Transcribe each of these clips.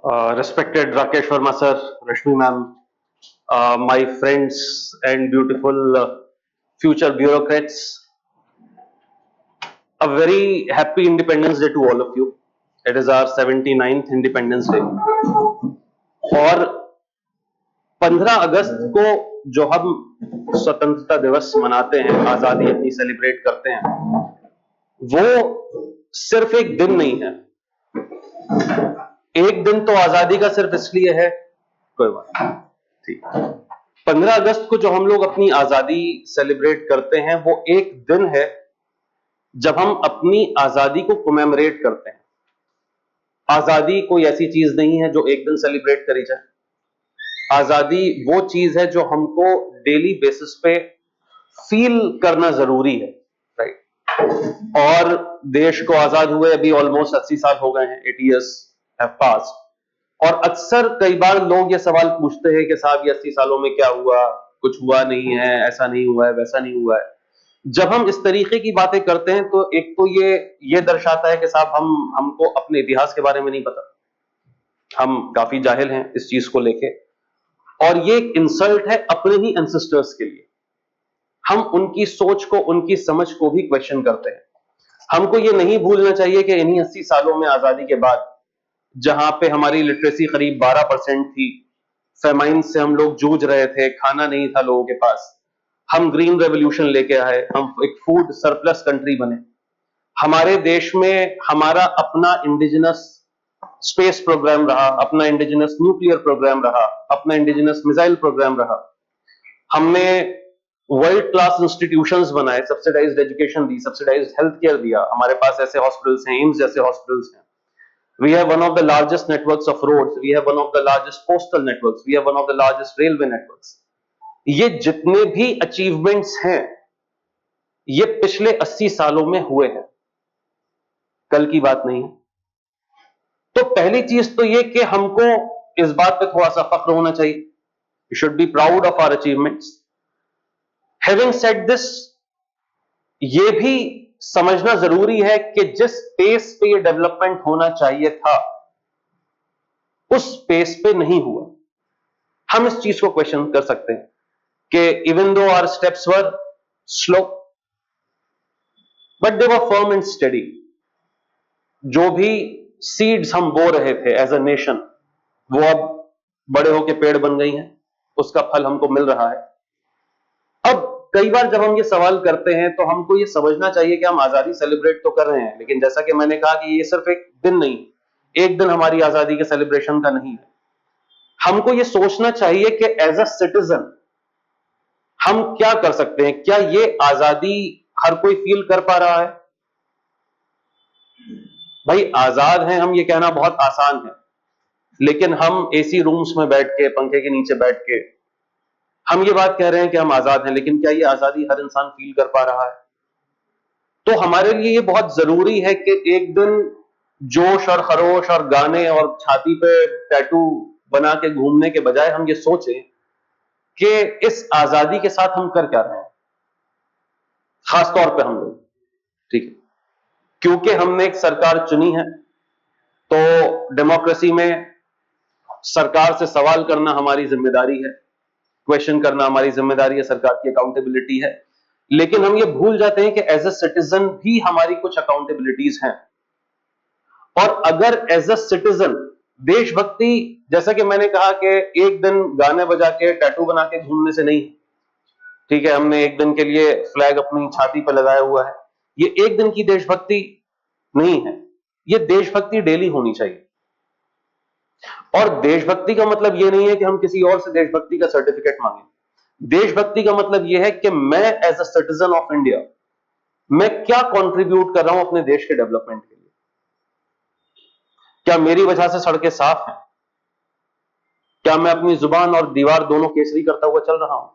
Respected Rakesh Verma sir, Rashmi ma'am, my friends and beautiful future bureaucrats, a very happy Independence Day to all of you. It is our 79th Independence Day. और 15 अगस्त को जो हम स्वतंत्रता दिवस मनाते हैं, आजादी अपनी सेलिब्रेट करते हैं, वो सिर्फ एक दिन नहीं है। एक दिन तो आजादी का सिर्फ इसलिए है, कोई बात नहीं, ठीक। 15 अगस्त को जो हम लोग अपनी आजादी सेलिब्रेट करते हैं, वो एक दिन है जब हम अपनी आजादी को कमेमोरेट करते हैं। आजादी कोई ऐसी चीज नहीं है जो एक दिन सेलिब्रेट करी जाए। आजादी वो चीज है जो हमको डेली बेसिस पे फील करना जरूरी है, राइट। और देश को आजाद हुए अभी ऑलमोस्ट 80 साल हो गए हैं, 80 years have passed। और अक्सर कई बार लोग ये सवाल पूछते हैं कि साहब ये 80 सालों में क्या हुआ, कुछ हुआ नहीं है, ऐसा नहीं हुआ है, वैसा नहीं हुआ है। जब हम इस तरीके की बातें करते हैं तो एक तो ये दर्शाता है कि साहब हमको अपने इतिहास के बारे में नहीं पता, हम काफी जाहिल हैं इस चीज को लेके, और ये एक इंसल्ट है अपने ही एंसेस्टर्स के लिए। हम उनकी सोच को, उनकी समझ को भी क्वेश्चन करते हैं। हमको ये नहीं भूलना चाहिए कि इन्हीं 80 सालों में आजादी के बाद, जहां पे हमारी लिटरेसी करीब 12% थी, फेमाइन से हम लोग जूझ रहे थे, खाना नहीं था लोगों के पास, हम ग्रीन रेवोल्यूशन लेके आए, हम एक फूड सरप्लस कंट्री बने। हमारे देश में हमारा अपना इंडिजिनस स्पेस प्रोग्राम रहा, अपना इंडिजिनस न्यूक्लियर प्रोग्राम रहा, अपना इंडिजिनस मिसाइल प्रोग्राम रहा। हमने वर्ल्ड क्लास इंस्टीट्यूशंस बनाए, सब्सिडाइज्ड एजुकेशन दी, सब्सिडाइज्ड हेल्थ केयर दिया। हमारे पास ऐसे हॉस्पिटल्स हैं, एम्स जैसे हॉस्पिटल्स हैं। We have one of the largest networks of roads. We have one of the largest postal networks. We have one of the largest railway networks. ये जितने भी achievements हैं, ये पिछले 80 सालों में हुए हैं, कल की बात नहीं है। तो पहली चीज तो ये कि हमको इस बात पे थोड़ा सा फख्र होना चाहिए। We should be proud of our achievements. Having said this, ये भी समझना जरूरी है कि जिस पेस पे ये डेवलपमेंट होना चाहिए था, उस पेस पे नहीं हुआ। हम इस चीज को क्वेश्चन कर सकते हैं कि even though our steps were slow, but they were firm and steady. जो भी सीड्स हम बो रहे थे एज अ नेशन, वो अब बड़े होके पेड़ बन गई हैं, उसका फल हमको मिल रहा है। अब कई बार जब हम ये सवाल करते हैं तो हमको ये समझना चाहिए कि हम आजादी सेलिब्रेट तो कर रहे हैं, लेकिन जैसा कि मैंने कहा कि ये सिर्फ एक दिन नहीं, एक दिन हमारी आजादी के सेलिब्रेशन का नहीं है। हमको ये सोचना चाहिए कि एज अ सिटीजन हम क्या कर सकते हैं। क्या ये आजादी हर कोई फील कर पा रहा है? भाई आजाद हैं हम, ये कहना बहुत आसान है, लेकिन हम एसी रूम्स में बैठ के, पंखे के नीचे बैठ के हम ये बात कह रहे हैं कि हम आजाद हैं, लेकिन क्या ये आजादी हर इंसान फील कर पा रहा है? तो हमारे लिए ये बहुत जरूरी है कि एक दिन जोश और खरोश और गाने और छाती पे टैटू बना के घूमने के बजाय हम ये सोचें कि इस आजादी के साथ हम कर क्या रहे हैं, खासतौर पे हम लोग, ठीक है। क्योंकि हमने एक सरकार चुनी है, तो डेमोक्रेसी में सरकार से सवाल करना हमारी जिम्मेदारी है, क्वेश्चन करना हमारी जिम्मेदारी है, सरकार की अकाउंटेबिलिटी है। लेकिन हम ये भूल जाते हैं कि एज अ सिटीजन भी हमारी कुछ अकाउंटेबिलिटीज हैं। और अगर एज अ सिटीजन देशभक्ति, जैसा कि मैंने कहा कि एक दिन गाने बजा के टैटू बना के घूमने से नहीं, ठीक है, हमने एक दिन के लिए फ्लैग अपनी छाती पर लगाया हुआ है, ये एक दिन की देशभक्ति नहीं है। ये देशभक्ति डेली होनी चाहिए। और देशभक्ति का मतलब ये नहीं है कि हम किसी और से देशभक्ति का सर्टिफिकेट मांगे। देशभक्ति का मतलब यह है कि मैं as a citizen of India, मैं क्या कंट्रीब्यूट कर रहा हूं अपने देश के डेवलपमेंट के लिए। क्या मेरी वजह से सड़कें साफ हैं? क्या मैं अपनी जुबान और दीवार दोनों केसरी करता हुआ चल रहा हूं?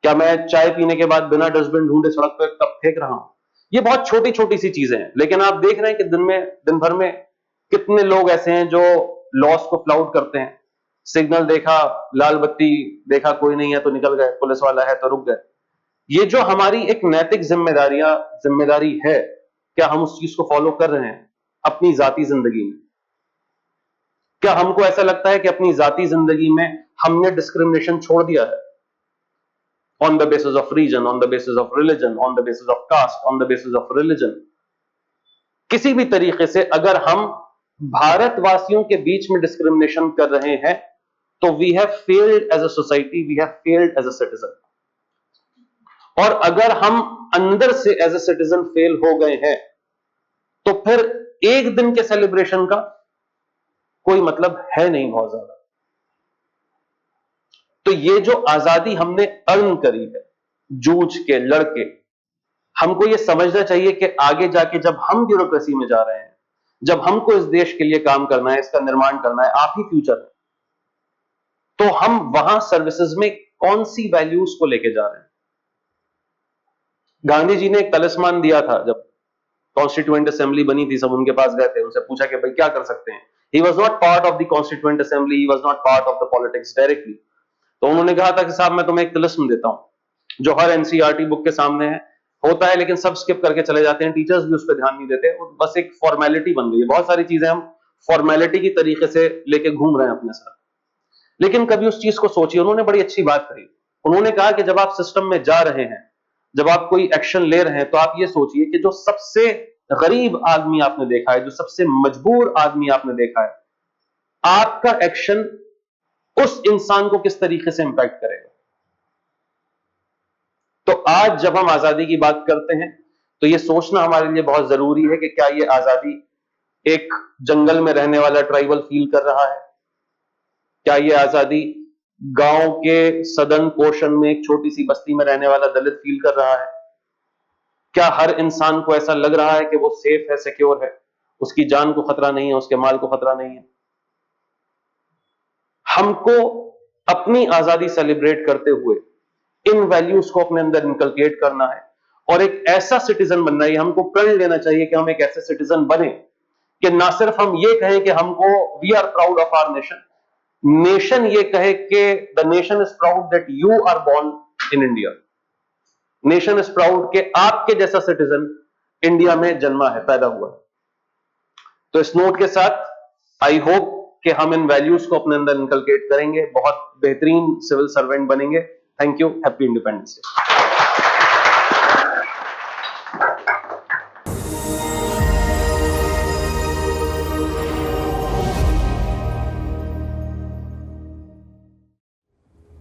क्या मैं चाय पीने के बाद बिना डस्टबिन ढूंढे सड़क पर कप फेंक रहा हूं? ये बहुत छोटी छोटी सी चीजें हैं, लेकिन आप देख रहे हैं कि दिन भर में कितने लोग ऐसे हैं जो लॉस को फ्लाउट करते हैं। सिग्नल देखा, लाल बत्ती देखा, कोई नहीं है तो निकल गए, पुलिस वाला है तो रुक गए। ये जो हमारी एक नैतिक जिम्मेदारी है, क्या हम उस चीज को फॉलो कर रहे हैं अपनी जाती जिंदगी में? क्या हमको ऐसा लगता है कि अपनी जाती जिंदगी में हमने डिस्क्रिमिनेशन छोड़ दिया है? On the basis of region, on the basis of religion, on the basis of caste, on the basis of religion, किसी भी तरीके से अगर हम भारतवासियों के बीच में डिस्क्रिमिनेशन कर रहे हैं तो we have failed as a society, we have failed as a citizen. और अगर हम अंदर से एज अ सिटीजन फेल हो गए हैं तो फिर एक दिन के सेलिब्रेशन का कोई मतलब है नहीं बहुत ज्यादा। तो ये जो आजादी हमने अर्न करी है जूझ के, लड़के, हमको ये समझना चाहिए कि आगे जाके जब हम ब्यूरोक्रेसी में जा रहे हैं, जब हमको इस देश के लिए काम करना है, इसका निर्माण करना है, आप ही फ्यूचर है, तो हम वहां सर्विसेज में कौन सी वैल्यूज को लेके जा रहे हैं। गांधी जी ने एक तलिस्मान दिया था जब कॉन्स्टिट्यूएंट असेंबली बनी थी, सब उनके पास गए थे, उनसे पूछा कि भाई क्या कर सकते हैं। He was not part of the constituent assembly, he was not part of the politics directly. तो उन्होंने कहा था कि साहब मैं तुम्हें एक तिलिस्म देता हूं जो हर एनसीईआरटी बुक के सामने है, होता है लेकिन सब स्किप करके चले जाते हैं, टीचर्स भी उस पर ध्यान नहीं देते, बस एक फॉर्मेलिटी बन गई है। बहुत सारी चीजें हम फॉर्मेलिटी की तरीके से लेके घूम रहे हैं अपने साथ, लेकिन कभी उस चीज को सोचिए। उन्होंने बड़ी अच्छी बात कही, उन्होंने कहा कि जब आप सिस्टम में जा रहे हैं, जब आप कोई एक्शन ले रहे हैं, तो आप ये सोचिए कि जो सबसे गरीब आदमी आपने देखा है, जो सबसे मजबूर आदमी आपने देखा है, आपका एक्शन उस इंसान को किस तरीके से इंपैक्ट करेगा। तो आज जब हम आजादी की बात करते हैं तो यह सोचना हमारे लिए बहुत जरूरी है कि क्या यह आजादी एक जंगल में रहने वाला ट्राइबल फील कर रहा है? क्या यह आजादी गांव के सदन पोर्शन में एक छोटी सी बस्ती में रहने वाला दलित फील कर रहा है? क्या हर इंसान को ऐसा लग रहा है कि वो सेफ है, सिक्योर है, उसकी जान को खतरा नहीं है, उसके माल को खतरा नहीं है? हमको अपनी आजादी सेलिब्रेट करते हुए इन वैल्यूज को अपने अंदर इनकलकेट करना है और एक ऐसा सिटीजन बनना है। हमको प्रण लेना चाहिए कि हम एक ऐसे सिटीजन बने कि ना सिर्फ हम ये कहें कि हमको we are proud of our nation, nation ये कहे कि the nation is proud that you are born in India, nation is proud कि आपके जैसा सिटीजन इंडिया में जन्मा है, पैदा हुआ है। तो इस नोट के साथ आई होप कि हम इन वैल्यूज को अपने अंदर इनकलकेट करेंगे, बहुत बेहतरीन सिविल सर्वेंट बनेंगे। Thank you, happy independence day.